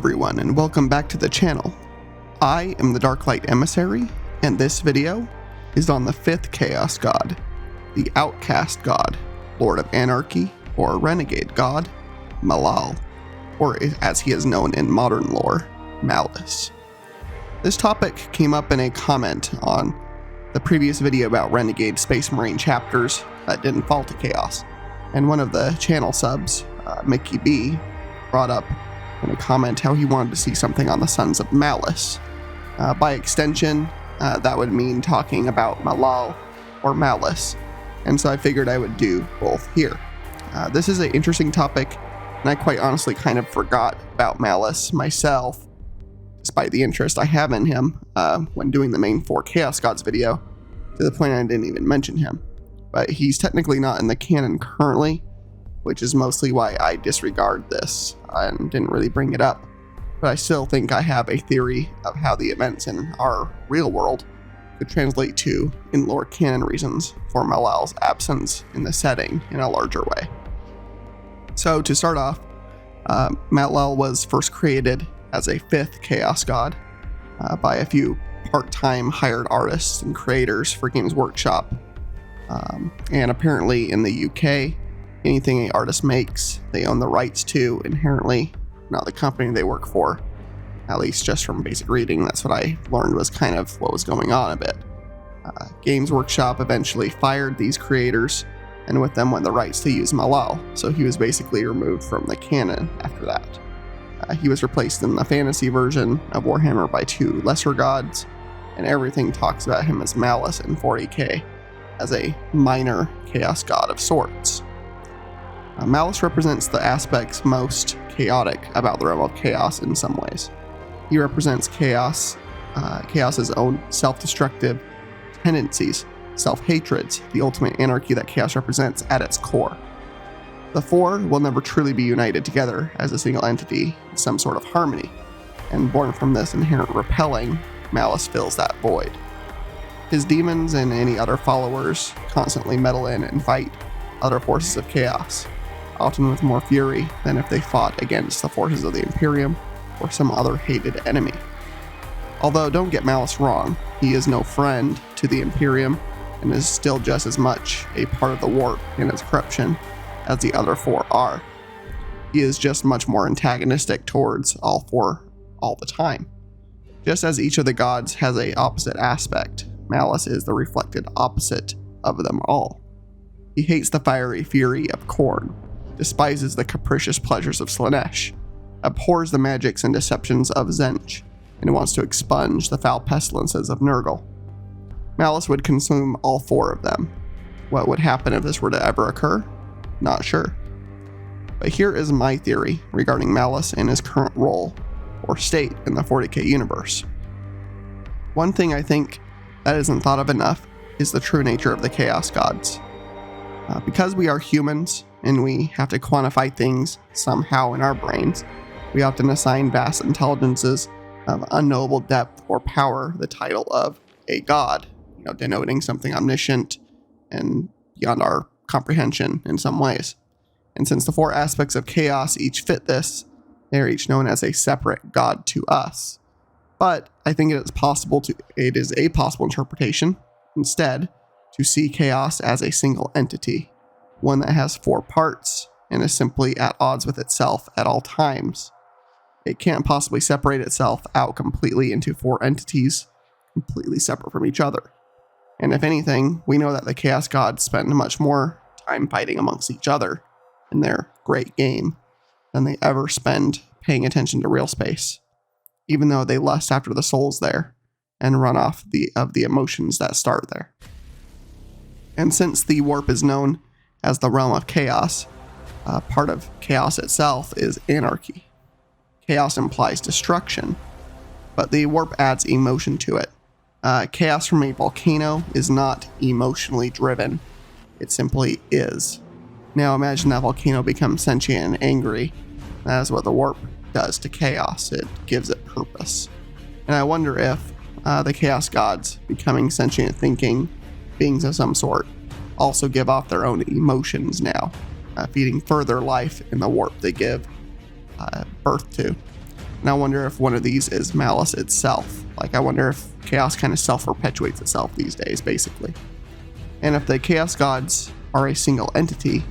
everyone, and welcome back to the channel. I am the Darklight Emissary, and this video is on the 5th Chaos God, the Outcast God, Lord of Anarchy, or Renegade God, Malal, or as he is known in modern lore, Malice. This topic came up in a comment on the previous video about Renegade Space Marine chapters that didn't fall to Chaos, and one of the channel subs, Mickey B, brought up in a comment how he wanted to see something on the Sons of Malice. By extension, that would mean talking about Malal or Malice, and so I figured I would do both here. This is an interesting topic, and I quite honestly kind of forgot about Malice myself, despite the interest I have in him when doing the main 4 Chaos Gods video, to the point I didn't even mention him. But he's technically not in the canon currently, which is mostly why I disregard this and didn't really bring it up. But I still think I have a theory of how the events in our real world could translate to in-lore canon reasons for Malal's absence in the setting in a larger way. So to start off, Malal was first created as a 5th Chaos God by a few part-time hired artists and creators for Games Workshop. And apparently in the UK, anything an artist makes, they own the rights to inherently, not the company they work for. At least just from basic reading, that's what I learned was kind of what was going on a bit. Games Workshop eventually fired these creators, and with them went the rights to use Malal, so he was basically removed from the canon after that. He was replaced in the fantasy version of Warhammer by 2 lesser gods, and everything talks about him as Malice in 40k, as a minor chaos god of sorts. Malice represents the aspects most chaotic about the realm of chaos in some ways. He represents chaos's own self-destructive tendencies, self-hatreds, the ultimate anarchy that chaos represents at its core. The 4 will never truly be united together as a single entity in some sort of harmony, and born from this inherent repelling, Malice fills that void. His demons and any other followers constantly meddle in and fight other forces of chaos, often with more fury than if they fought against the forces of the Imperium or some other hated enemy. Although don't get Malice wrong, he is no friend to the Imperium and is still just as much a part of the warp and its corruption as the other 4 are. He is just much more antagonistic towards all 4 all the time. Just as each of the gods has an opposite aspect, Malice is the reflected opposite of them all. He hates the fiery fury of Khorne, despises the capricious pleasures of Slaanesh, abhors the magics and deceptions of Tzeentch, and wants to expunge the foul pestilences of Nurgle. Malice would consume all 4 of them. What would happen if this were to ever occur? Not sure. But here is my theory regarding Malice and his current role or state in the 40k universe. One thing I think that isn't thought of enough is the true nature of the Chaos Gods. Because we are humans and we have to quantify things somehow in our brains, we often assign vast intelligences of unknowable depth or power the title of a god, denoting something omniscient and beyond our comprehension in some ways. And since the 4 aspects of chaos each fit this, they are each known as a separate god to us. But I think it is a possible interpretation, instead, to see chaos as a single entity, one that has 4 parts and is simply at odds with itself at all times. It can't possibly separate itself out completely into 4 entities, completely separate from each other. And if anything, we know that the Chaos Gods spend much more time fighting amongst each other in their great game than they ever spend paying attention to real space, even though they lust after the souls there and run off of the emotions that start there. And since the warp is known as the realm of chaos, part of chaos itself is anarchy. Chaos implies destruction, but the warp adds emotion to it. Chaos from a volcano is not emotionally driven. It simply is. Now imagine that volcano becomes sentient and angry. That is what the warp does to chaos. It gives it purpose. And I wonder if the Chaos Gods, becoming sentient thinking beings of some sort, also give off their own emotions now, feeding further life in the warp they give birth to. And I wonder if one of these is Malice itself. Like, I wonder if chaos kind of self-perpetuates itself these days, basically. And if the chaos gods are a single entity,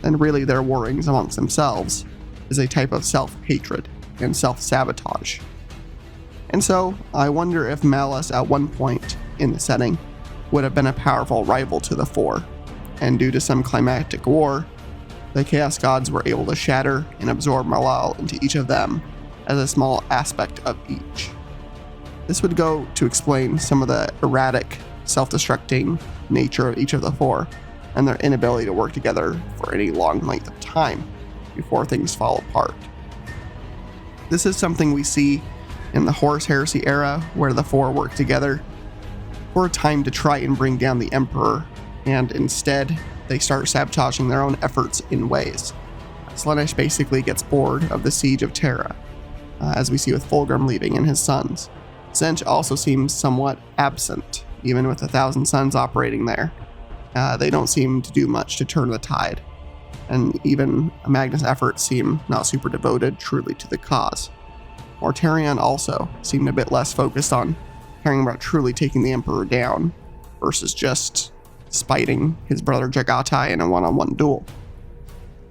then really their warrings amongst themselves is a type of self-hatred and self-sabotage. And so, I wonder if Malice at one point in the setting would have been a powerful rival to the Four, and due to some climactic war, the Chaos Gods were able to shatter and absorb Malal into each of them as a small aspect of each. This would go to explain some of the erratic, self-destructing nature of each of the Four, and their inability to work together for any long length of time before things fall apart. This is something we see in the Horus Heresy era, where the Four work together for a time to try and bring down the Emperor, and instead they start sabotaging their own efforts in ways. Slaanesh basically gets bored of the siege of Terra, as we see with Fulgrim leaving and his sons. Tzeentch also seems somewhat absent, even with 1,000 suns operating there. They don't seem to do much to turn the tide, and even Magnus' efforts seem not super devoted truly to the cause. Mortarion also seemed a bit less focused on caring about truly taking the Emperor down versus just spiting his brother Jagatai in a one-on-one duel.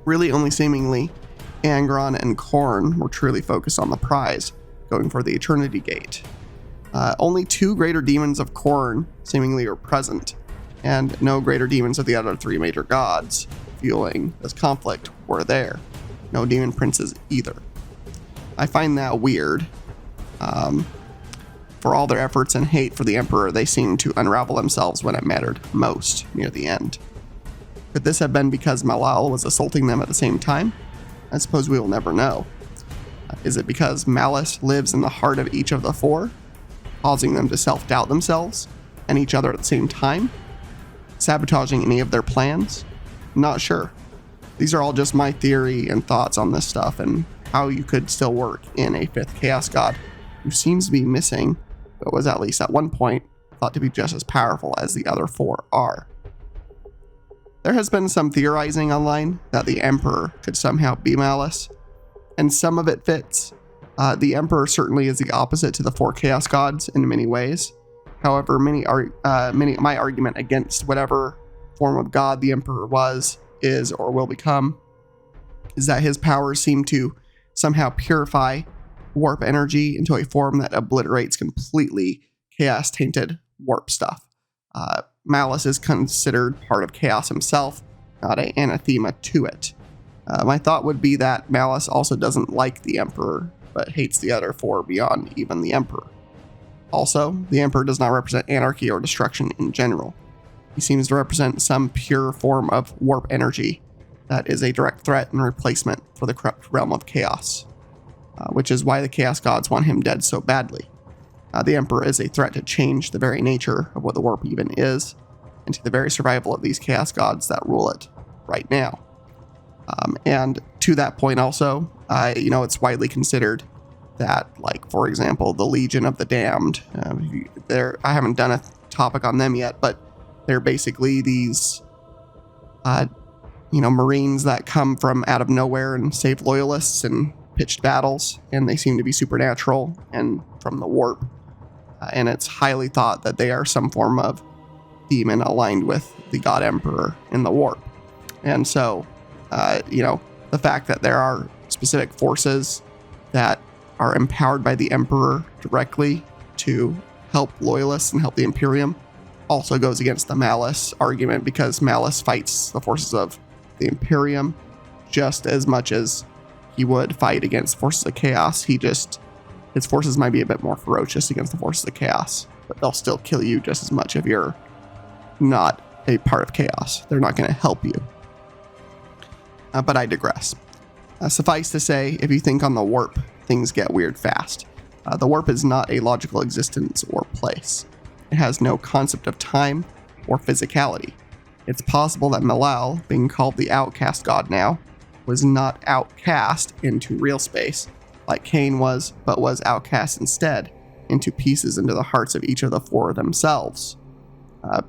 Really only seemingly Angron and Khorne were truly focused on the prize, going for the Eternity Gate. Only 2 greater demons of Khorne seemingly were present, and no greater demons of the other 3 major gods fueling this conflict were there. No demon princes either. I find that weird. For all their efforts and hate for the Emperor, they seemed to unravel themselves when it mattered most near the end. Could this have been because Malal was assaulting them at the same time? I suppose we will never know. Is it because Malice lives in the heart of each of the 4, causing them to self-doubt themselves and each other at the same time? Sabotaging any of their plans? Not sure. These are all just my theory and thoughts on this stuff and how you could still work in a 5th Chaos God who seems to be missing, but was at least at one point thought to be just as powerful as the other 4 are. There has been some theorizing online that the Emperor could somehow be Malice, and some of it fits. The Emperor certainly is the opposite to the 4 Chaos Gods in many ways. However, my argument against whatever form of god the Emperor was, is, or will become, is that his powers seem to somehow purify warp energy into a form that obliterates completely chaos-tainted warp stuff. Malice is considered part of chaos himself, not an anathema to it. My thought would be that Malice also doesn't like the Emperor, but hates the other 4 beyond even the Emperor. Also, the Emperor does not represent anarchy or destruction in general. He seems to represent some pure form of warp energy that is a direct threat and replacement for the corrupt realm of chaos, which is why the Chaos Gods want him dead so badly. The Emperor is a threat to change the very nature of what the warp even is, and to the very survival of these Chaos Gods that rule it right now. And to that point also, it's widely considered that, like, for example, the Legion of the Damned, I haven't done a topic on them yet, but they're basically these, Marines that come from out of nowhere and save loyalists in pitched battles, and they seem to be supernatural and from the warp. And it's highly thought that they are some form of demon aligned with the God Emperor in the warp. And so, the fact that there are specific forces that are empowered by the Emperor directly to help loyalists and help the Imperium also goes against the Malice argument, because Malice fights the forces of the Imperium just as much as he would fight against forces of chaos. His forces might be a bit more ferocious against the forces of chaos, but they'll still kill you just as much if you're not a part of chaos. They're not going to help you. But I digress. Suffice to say, if you think on the warp, things get weird fast. The warp is not a logical existence or place. It has no concept of time or physicality. It's possible that Malal, being called the outcast god now, was not outcast into real space like Cain was, but was outcast instead into pieces into the hearts of each of the 4 themselves.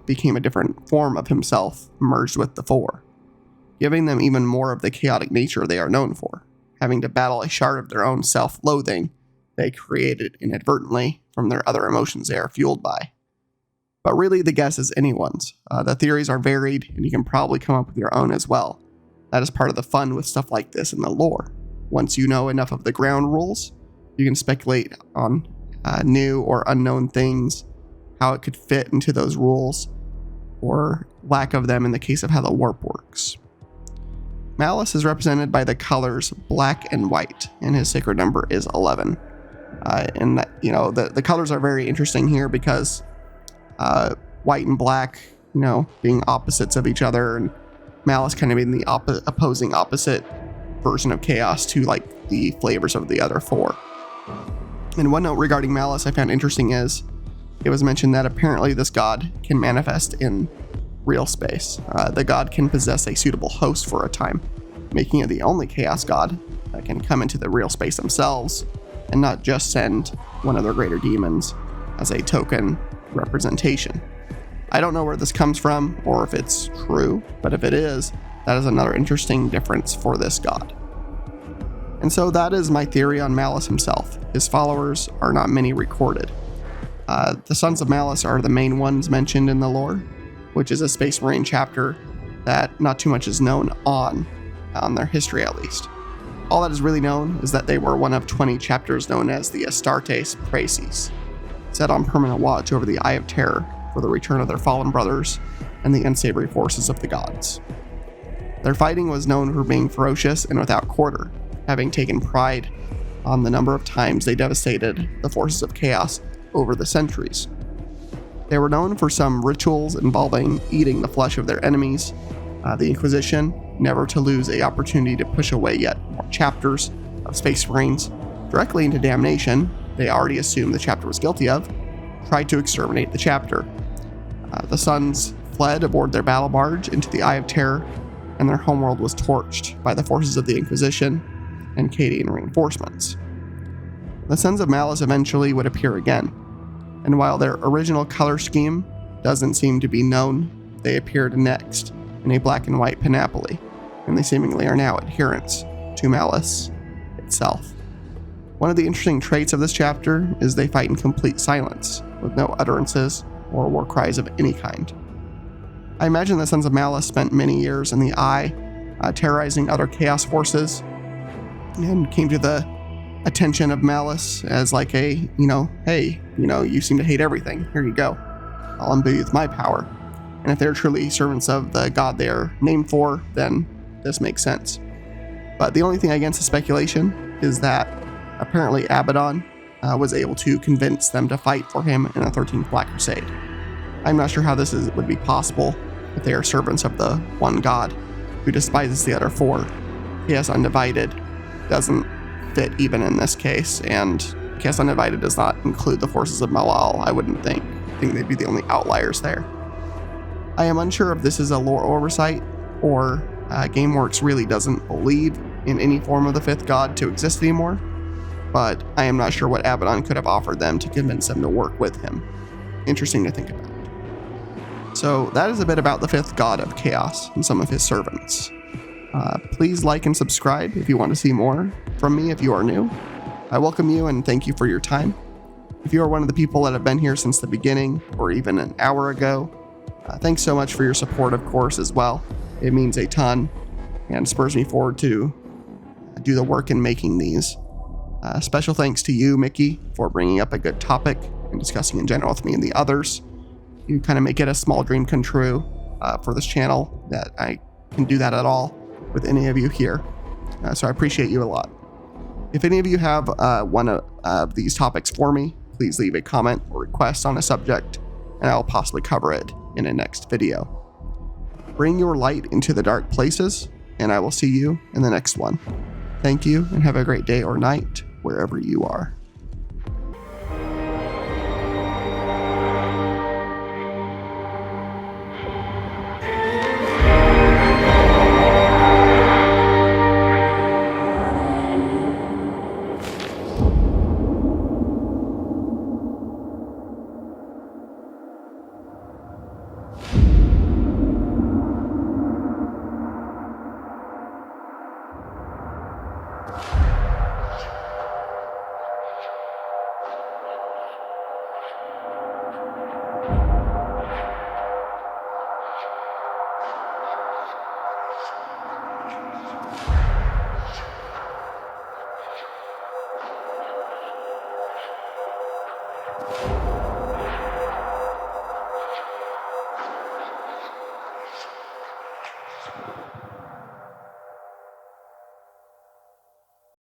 Became a different form of himself merged with the 4, giving them even more of the chaotic nature they are known for, having to battle a shard of their own self-loathing they created inadvertently from their other emotions they are fueled by. But really, the guess is anyone's. The theories are varied, and you can probably come up with your own as well. That is part of the fun with stuff like this in the lore. Once you know enough of the ground rules, you can speculate on new or unknown things, how it could fit into those rules, or lack of them in the case of how the warp works. Malice is represented by the colors black and white, and his sacred number is 11. And that, the colors are very interesting here because white and black, being opposites of each other, and Malice kind of being the opposing opposite version of chaos to like the flavors of the other four. And one note regarding Malice I found interesting is it was mentioned that apparently this god can manifest in real space. The god can possess a suitable host for a time, making it the only chaos god that can come into the real space themselves and not just send one of their greater demons as a token representation. I don't know where this comes from or if it's true, but if it is, that is another interesting difference for this god. And so that is my theory on Malice himself. His followers are not many recorded. The Sons of Malice are the main ones mentioned in the lore, which is a Space Marine chapter that not too much is known on their history at least. All that is really known is that they were one of 20 chapters known as the Astartes Praeses, set on permanent watch over the Eye of Terror for the return of their fallen brothers and the unsavory forces of the gods. Their fighting was known for being ferocious and without quarter, having taken pride on the number of times they devastated the forces of chaos over the centuries. They were known for some rituals involving eating the flesh of their enemies, the Inquisition, never to lose an opportunity to push away yet more chapters of Space Marines directly into damnation they already assumed the chapter was guilty of, tried to exterminate the chapter. The Sons fled aboard their battle barge into the Eye of Terror, and their homeworld was torched by the forces of the Inquisition and Cadian reinforcements. The Sons of Malice eventually would appear again, and while their original color scheme doesn't seem to be known, they appeared next in a black and white panoply, and they seemingly are now adherents to Malice itself. One of the interesting traits of this chapter is they fight in complete silence, with no utterances or war cries of any kind. I imagine the Sons of Malice spent many years in the Eye, terrorizing other chaos forces, and came to the attention of Malice as like hey, you seem to hate everything. Here you go. I'll imbue you with my power. And if they're truly servants of the god they are named for, then this makes sense. But the only thing against the speculation is that apparently Abaddon was able to convince them to fight for him in the 13th Black Crusade. I'm not sure how this would be possible if they are servants of the one god who despises the other four. Chaos Undivided doesn't fit even in this case, and Chaos Undivided does not include the forces of Malal, I wouldn't think. I think they'd be the only outliers there. I am unsure if this is a lore oversight or GameWorks really doesn't believe in any form of the fifth god to exist anymore, but I am not sure what Abaddon could have offered them to convince them to work with him. Interesting to think about. So that is a bit about the fifth god of chaos and some of his servants. Please like and subscribe if you want to see more from me if you are new. I welcome you and thank you for your time. If you are one of the people that have been here since the beginning or even an hour ago, thanks so much for your support, of course, as well. It means a ton and spurs me forward to do the work in making these. Special thanks to you, Mickey, for bringing up a good topic and discussing in general with me and the others. You kind of make it a small dream come true for this channel that I can do that at all with any of you here. So I appreciate you a lot. If any of you have one of these topics for me, please leave a comment or request on a subject, and I'll possibly cover it in a next video. Bring your light into the dark places, and I will see you in the next one. Thank you, and have a great day or night, wherever you are.